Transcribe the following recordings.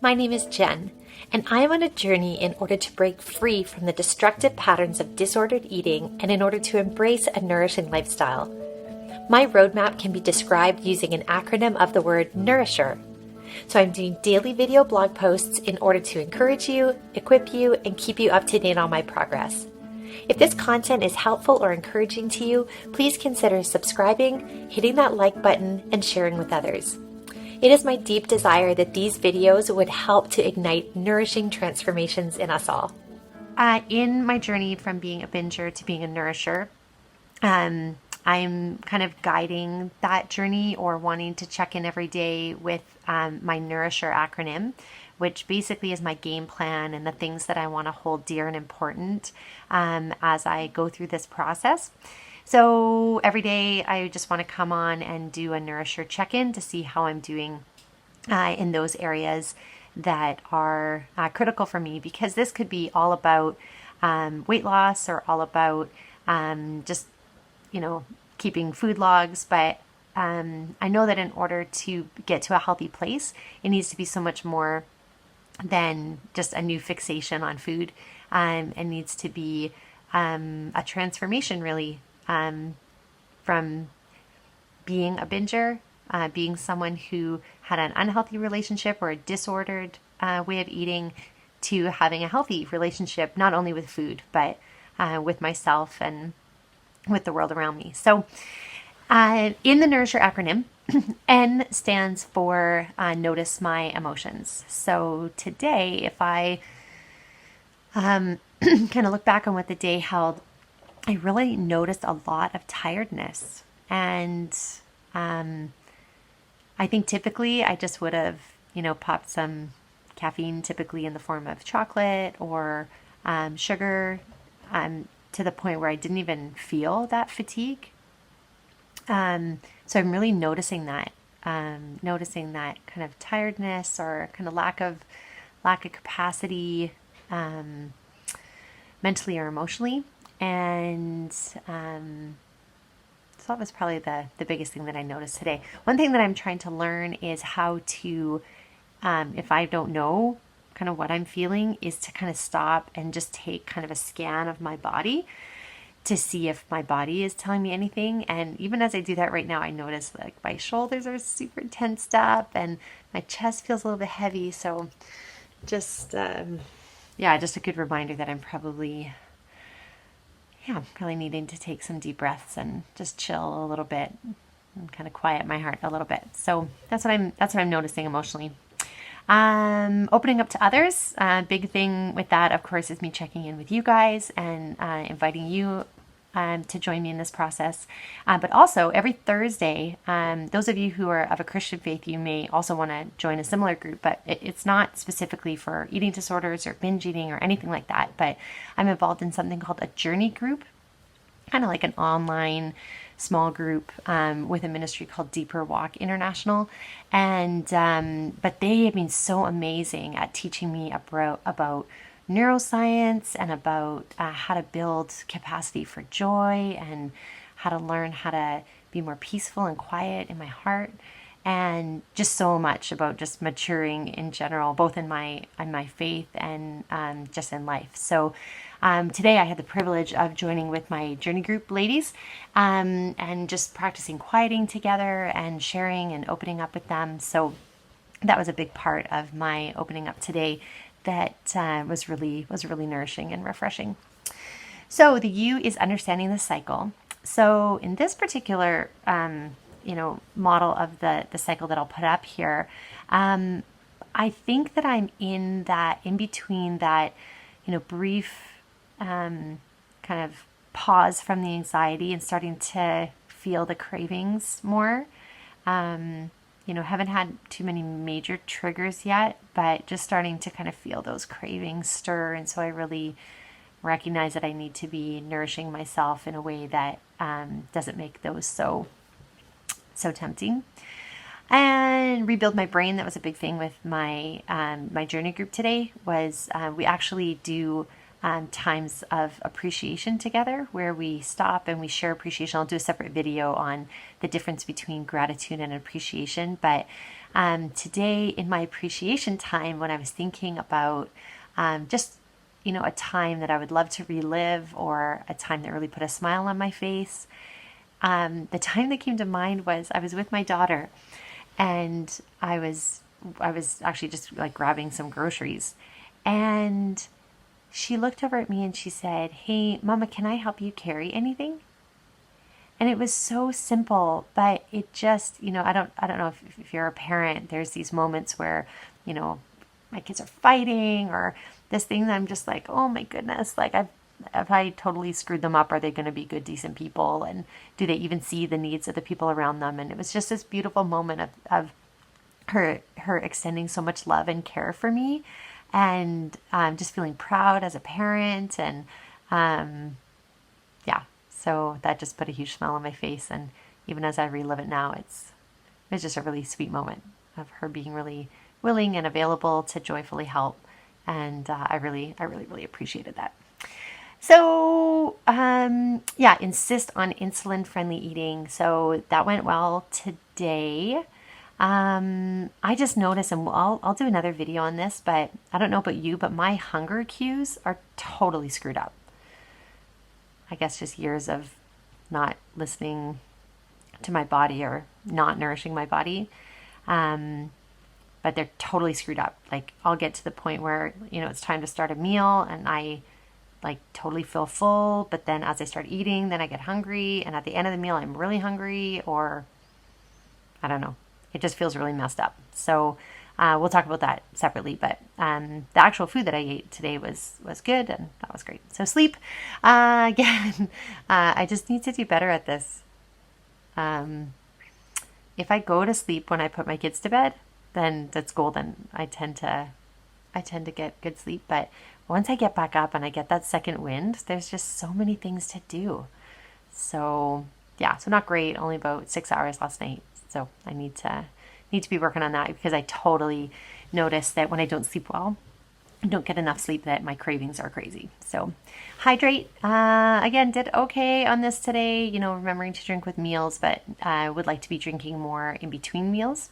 My name is Jen, and I am on a journey in order to break free from the destructive patterns of disordered eating and in order to embrace a nourishing lifestyle. My roadmap can be described using an acronym of the word Nourisher. So I'm doing daily video blog posts in order to encourage you, equip you, and keep you up to date on my progress. If this content is helpful or encouraging to you, please consider subscribing, hitting that like button, and sharing with others. It is my deep desire that these videos would help to ignite nourishing transformations in us all. In my journey from being a binger to being a nourisher, I'm kind of guiding that journey or wanting to check in every day with my Nourisher acronym, which basically is my game plan and the things that I want to hold dear and important as I go through this process. So every day I just want to come on and do a Nourisher Check In to see how I'm doing in those areas that are critical for me, because this could be all about weight loss or all about just keeping food logs. But I know that in order to get to a healthy place, it needs to be so much more than just a new fixation on food. It needs to be a transformation, really, from being a binger, being someone who had an unhealthy relationship or a disordered way of eating, to having a healthy relationship, not only with food, but with myself and with the world around me. So in the Nourisher acronym, N stands for notice my emotions. So today, if I kind of look back on what the day held, I really noticed a lot of tiredness. And I think typically I just would have, popped some caffeine, typically in the form of chocolate or sugar, to the point where I didn't even feel that fatigue. So I'm really noticing that kind of tiredness or kind of lack of capacity, mentally or emotionally. And so that was probably the biggest thing that I noticed today. One thing that I'm trying to learn is how to, if I don't know kind of what I'm feeling, is to kind of stop and just take kind of a scan of my body to see if my body is telling me anything. And even as I do that right now, I notice like my shoulders are super tensed up and my chest feels a little bit heavy. So just a good reminder that I'm probably needing to take some deep breaths and just chill a little bit and kind of quiet my heart a little bit. So that's what I'm noticing emotionally. Opening up to others. Big thing with that, of course, is me checking in with you guys and inviting you to join me in this process. But also every Thursday, those of you who are of a Christian faith, you may also want to join a similar group, but it's not specifically for eating disorders or binge eating or anything like that. But I'm involved in something called a journey group, kind of like an online small group with a ministry called Deeper Walk International. And but they have been so amazing at teaching me about neuroscience and about how to build capacity for joy and how to learn how to be more peaceful and quiet in my heart, and just so much about just maturing in general, both in my faith and just in life. So today I had the privilege of joining with my journey group ladies and just practicing quieting together and sharing and opening up with them. So that was a big part of my opening up today that was really nourishing and refreshing. So the U is understanding the cycle. So in this particular model of the cycle that I'll put up here, I think that I'm in between that brief kind of pause from the anxiety and starting to feel the cravings more. Haven't had too many major triggers yet, but just starting to kind of feel those cravings stir. And so I really recognize that I need to be nourishing myself in a way that doesn't make those so tempting. And rebuild my brain. That was a big thing with my my journey group today. Was we actually do times of appreciation together, where we stop and we share appreciation. I'll do a separate video on the difference between gratitude and appreciation, but Today in my appreciation time, when I was thinking about just, a time that I would love to relive or a time that really put a smile on my face, the time that came to mind was I was with my daughter, and I was actually just like grabbing some groceries, and she looked over at me and she said, "Hey, Mama, can I help you carry anything?" And it was so simple, but it just, I don't know if you're a parent, there's these moments where, my kids are fighting or this thing that I'm just like, oh my goodness, like have I totally screwed them up? Are they going to be good, decent people? And do they even see the needs of the people around them? And it was just this beautiful moment of her extending so much love and care for me, and just feeling proud as a parent. And yeah, so that just put a huge smile on my face. And even as I relive it now, it's just a really sweet moment of her being really willing and available to joyfully help. And I really appreciated that. So, yeah, insist on insulin-friendly eating. So that went well today. I just noticed, and I'll do another video on this, but I don't know about you, but my hunger cues are totally screwed up. I guess just years of not listening to my body or not nourishing my body. But they're totally screwed up. Like I'll get to the point where, it's time to start a meal and I like totally feel full, but then as I start eating, then I get hungry, and at the end of the meal I'm really hungry, or I don't know. It just feels really messed up. So we'll talk about that separately, but the actual food that I ate today was good, and that was great. So sleep, again, I just need to do better at this. If I go to sleep when I put my kids to bed, then that's golden. I tend to get good sleep, but once I get back up and I get that second wind, there's just so many things to do. So yeah, so not great, only about 6 hours last night. So I need to be working on that, because I totally notice that when I don't sleep well, I don't get enough sleep, that my cravings are crazy. So Hydrate, again, did okay on this today, remembering to drink with meals, but I would like to be drinking more in between meals.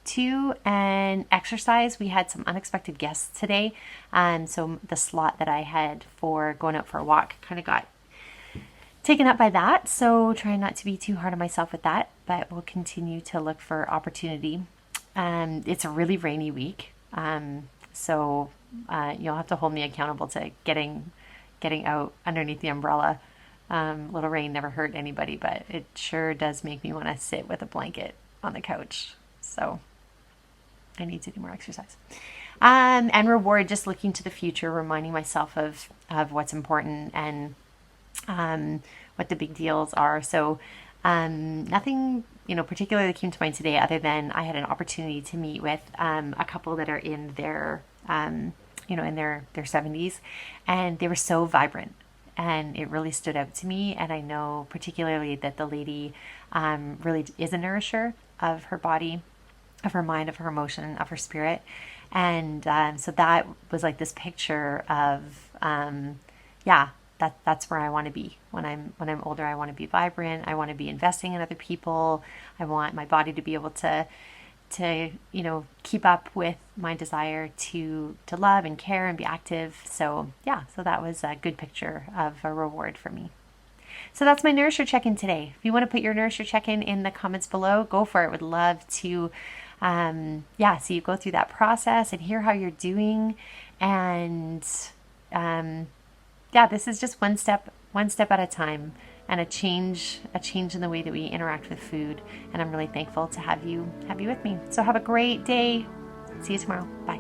2, and exercise. We had some unexpected guests today. So the slot that I had for going out for a walk kind of got taken up by that. So trying not to be too hard on myself with that, but we'll continue to look for opportunity. It's a really rainy week. So you'll have to hold me accountable to getting out underneath the umbrella. Little rain never hurt anybody, but it sure does make me want to sit with a blanket on the couch. So I need to do more exercise. And reward, just looking to the future, reminding myself of what's important and what the big deals are. So nothing, particularly that came to mind today, other than I had an opportunity to meet with a couple that are in their, in their 70s, and they were so vibrant. And it really stood out to me. And I know particularly that the lady really is a nourisher of her body, of her mind, of her emotion, of her spirit. And so that was like this picture of, that's where I want to be when I'm older. I want to be vibrant. I want to be investing in other people. I want my body to be able to keep up with my desire to love and care and be active. So yeah, so that was a good picture of a reward for me. So that's my Nourisher Check In today. If you want to put your Nourisher Check In the comments below, go for it. Would love to see you go through that process and hear how you're doing. And this is just one step at a time, and a change in the way that we interact with food. And I'm really thankful to have you with me. So have a great day. See you tomorrow. Bye.